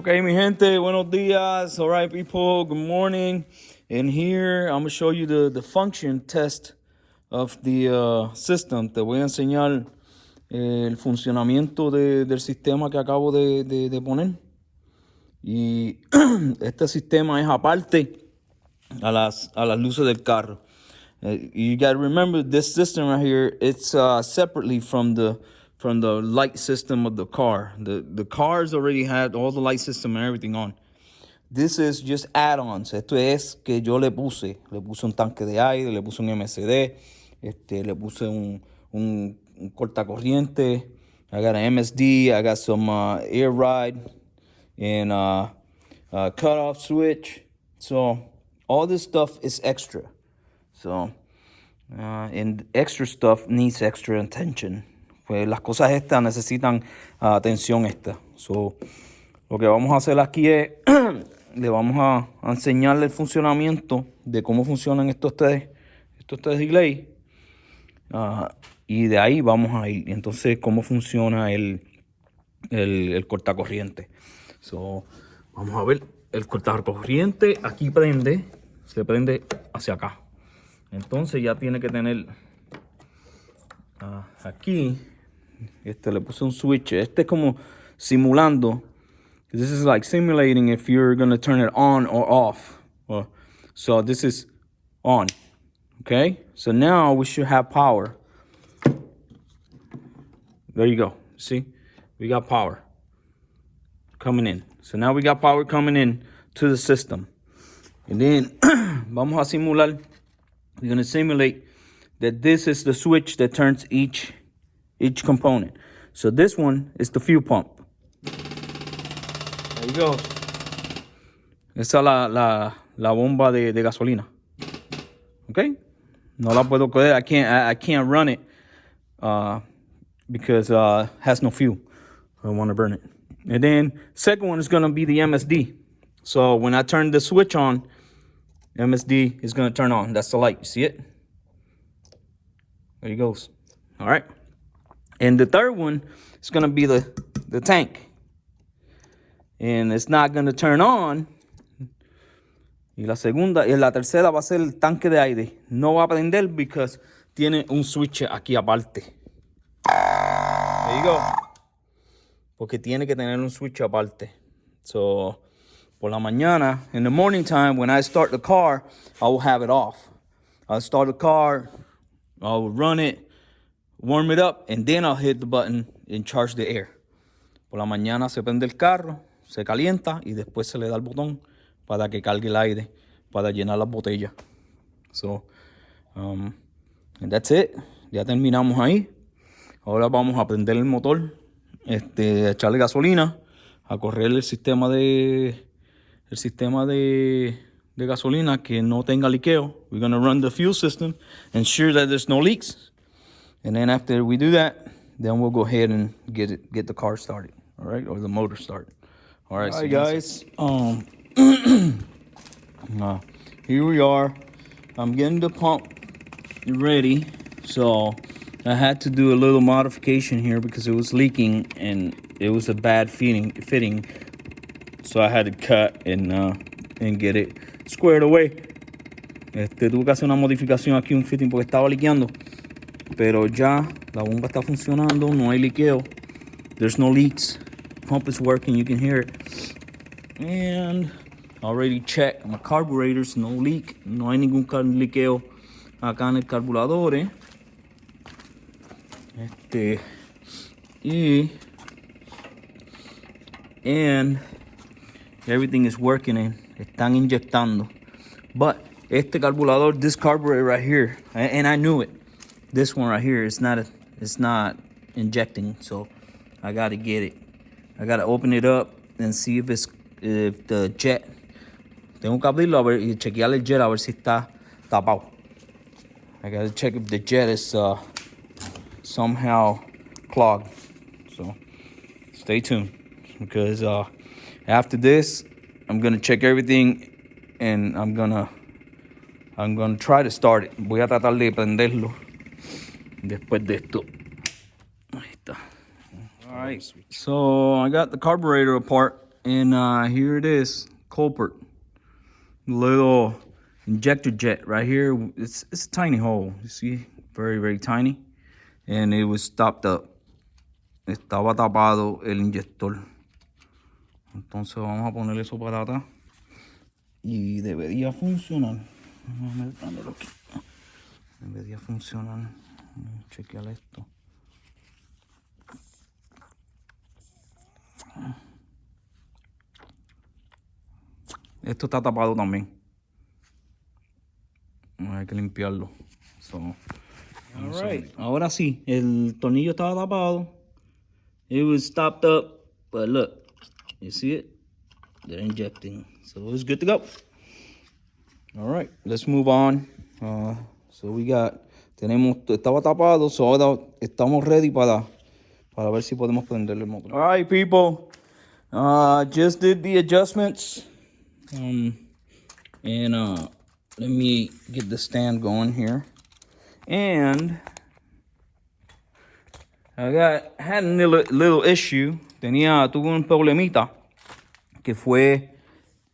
Okay, mi gente, buenos días. All right, people, good morning. In here, I'm going to show you the function test of the system. Te voy a enseñar el funcionamiento del sistema que acabo de poner. Y este sistema es aparte a las luces del carro. You got to remember this system right here, it's separately from the light system of the car. The cars already had all the light system and everything on. This is just add-ons. Esto es que yo le puse un tanque de aire, le puse un MSD, le puse un cortacorriente. I got an MSD, I got some air ride and cutoff switch. So all this stuff is extra. So, and extra stuff needs extra attention. Pues las cosas estas necesitan atención esta. So, lo que vamos a hacer aquí es, le vamos a enseñarle el funcionamiento de cómo funcionan estos tres delays. Y de ahí vamos a ir. Entonces, cómo funciona el cortacorriente. So, vamos a ver. El cortacorriente aquí se prende hacia acá. Entonces ya tiene que tener aquí, le puse un switch. Este es como simulando. This is like simulating if you're going to turn it on or off. So this is on. Okay? So now we should have power. There you go. See? We got power coming in. So now we got power coming in to the system. And then vamos a simular. We're going to simulate that this is the switch that turns each component. So this one is the fuel pump. There you go. Esa es la bomba de gasolina. Okay? No la puedo coger. I can't run it because it has no fuel. I want to burn it. And then second one is going to be the MSD. So when I turn the switch on, MSD is going to turn on. That's the light. You see it? There he goes. All right. And the third one is going to be the tank. And it's not going to turn on. Y la tercera va a ser el tanque de aire. No va a prender because tiene un switch aquí aparte. There you go. Porque tiene que tener un switch aparte. So, por la mañana, in the morning time, when I start the car, I will have it off. I'll start the car, I'll run it, warm it up, and then I'll hit the button and charge the air. Por la mañana se prende el carro, se calienta, y después se le da el botón para que cargue el aire, para llenar las botellas. So, and that's it. Ya terminamos ahí. Ahora vamos a prender el motor, echarle gasolina, a correr el sistema de gasolina que no tenga liqueo. We're going to run the fuel system, ensure that there's no leaks. And then after we do that, then we'll go ahead and get the car started, all right, or the motor started. All right, so guys, here we are. I'm getting the pump ready. So I had to do a little modification here because it was leaking and it was a bad fitting. So I had to cut and get it squared away. Tuve que hacer una modificación aquí, un fitting, porque estaba liqueando. Pero ya la bomba está funcionando, no hay liqueo. There's no leaks. Pump is working, you can hear it. And already checked my carburetors, no leak. No hay ningún liqueo acá en el carburador. And everything is working and están inyectando. But carburador, this carburetor right here, and I knew it. This one right here is not injecting, so I gotta get it. I gotta open it up and see if the jet. Tengo que abrirlo a ver y chequear el jet a ver si está tapado. I gotta check if the jet is somehow clogged. So stay tuned because after this, I'm gonna check everything and I'm gonna try to start it. Voy a tratar de prenderlo después de esto. Ahí está. All right. So I got the carburetor apart And here it is, culprit. Little injector jet right here. It's a tiny hole. You see, very, very tiny. And it was stopped up. Estaba tapado el inyector. Entonces vamos a poner eso para atrás. Y debería funcionar. Vamos a meterlo aquí. Debería funcionar. Chequear esto. Esto está tapado también. Hay que limpiarlo. So, alright. Ahora sí, el tornillo estaba tapado. It was stopped up, but look, you see it? They're injecting, so it was good to go. Alright, let's move on. So we got, estaba tapado, so ahora estamos ready para ver si podemos prenderle el motor. Alright, people, just did the adjustments. Let me get the stand going here. And I had a little issue. Tuve un problemita que fue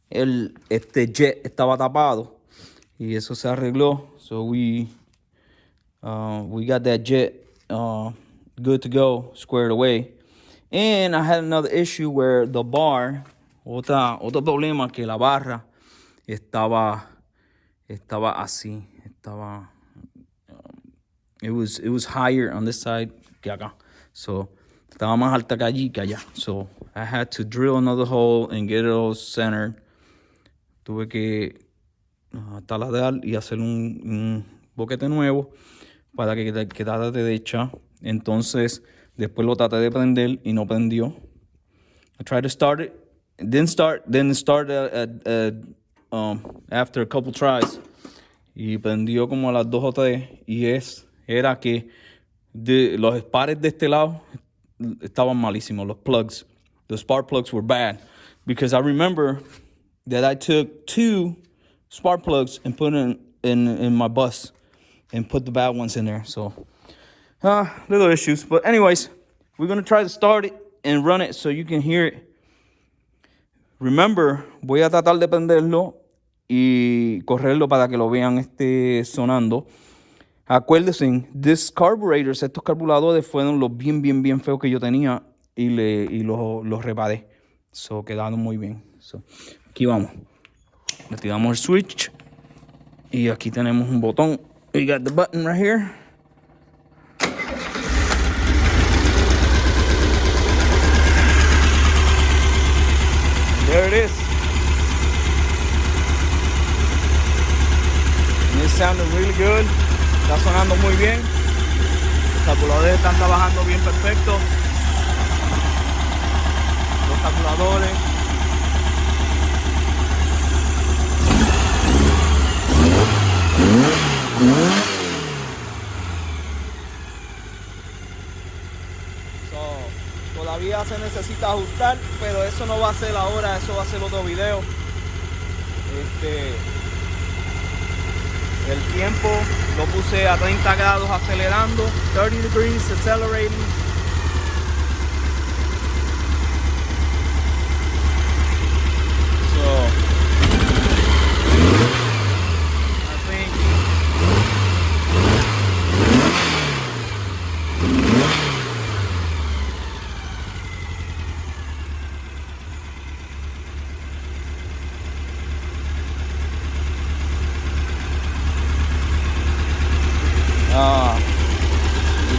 este jet estaba tapado y eso se arregló. So we got that jet good to go, squared away. And I had another issue where the bar, otro problema, que la barra estaba así, it was higher on this side que acá. So estaba más alta que allí que allá. So I had to drill another hole and get it all centered. Tuve que taladrar y hacer un boquete nuevo para que quedara derecha. Entonces después lo traté de prender y no prendió. I tried to start it. It didn't start. Then it started after a couple tries. Y prendió como a las 2 o 3. Y era que los espares de este lado estaban malísimos. Los plugs. The spark plugs were bad. Because I remember that I took 2 spark plugs and put them in my bus. And put the bad ones in there. So, little issues. But anyways, we're going to try to start it and run it so you can hear it. Remember, voy a tratar de prenderlo y correrlo para que lo vean sonando. Acuérdense, estos carburadores fueron los bien feos que yo tenía y los reparé. So, quedaron muy bien. So, aquí vamos. Le tiramos el switch y aquí tenemos un botón. We got the button right here. There it is. And it's sounding really good. Está sonando muy bien. Los calculadores están trabajando bien perfecto. Los calculadores. Todavía se necesita ajustar, pero eso no va a ser ahora, eso va a ser otro video. El tiempo lo puse a 30 grados acelerando, 30 degrees accelerating. So, I think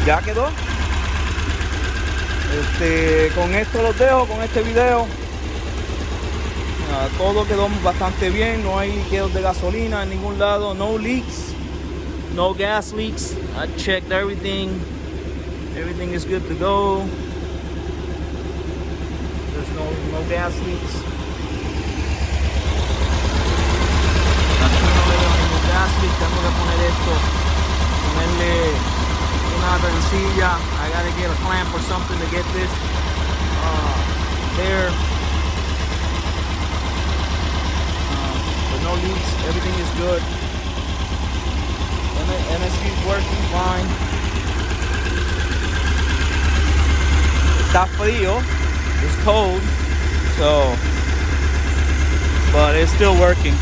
ya quedó. Con esto los dejo, con este video. Todo quedó bastante bien, no hay liqueos de gasolina en ningún lado, no leaks, no gas leaks. I checked everything is good to go. There's no gas leaks. Aquí no veo ningún gas leak. Tengo que poner ponerle una rencilla. I gotta get a clamp or something to get this there. But no leaks, everything is good. MSC is working fine. Está frío, it's cold. So, but it's still working.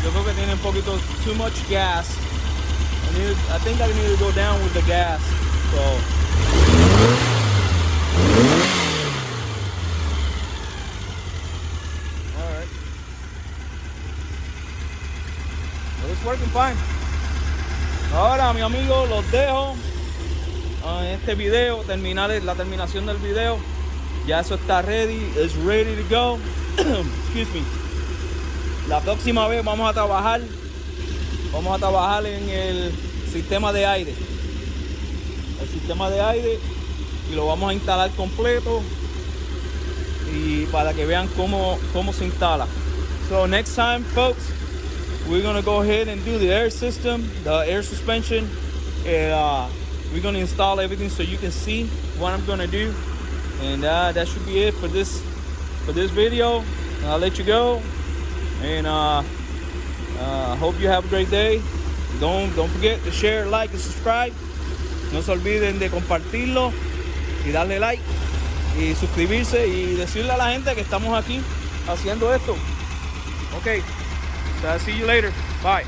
Yo creo que tiene un poquito too much gas. I think I need to go down with the gas. So, all right. Well, it's working fine. Ahora, mi amigo, los dejo en este video, la terminación del video. Ya eso está ready, it's ready to go. Excuse me. La próxima vez vamos a trabajar en el sistema de aire. El sistema de aire, y lo vamos a instalar completo y para que vean cómo se instala. So next time, folks, we're gonna go ahead and do the air system, the air suspension, and we're gonna install everything so you can see what I'm gonna do. And that should be it for this video. I'll let you go, and hope you have a great day. Don't forget to share, like, and subscribe. No se olviden de compartirlo y darle like y suscribirse y decirle a la gente que estamos aquí haciendo esto. Okay, so I'll see you later. Bye.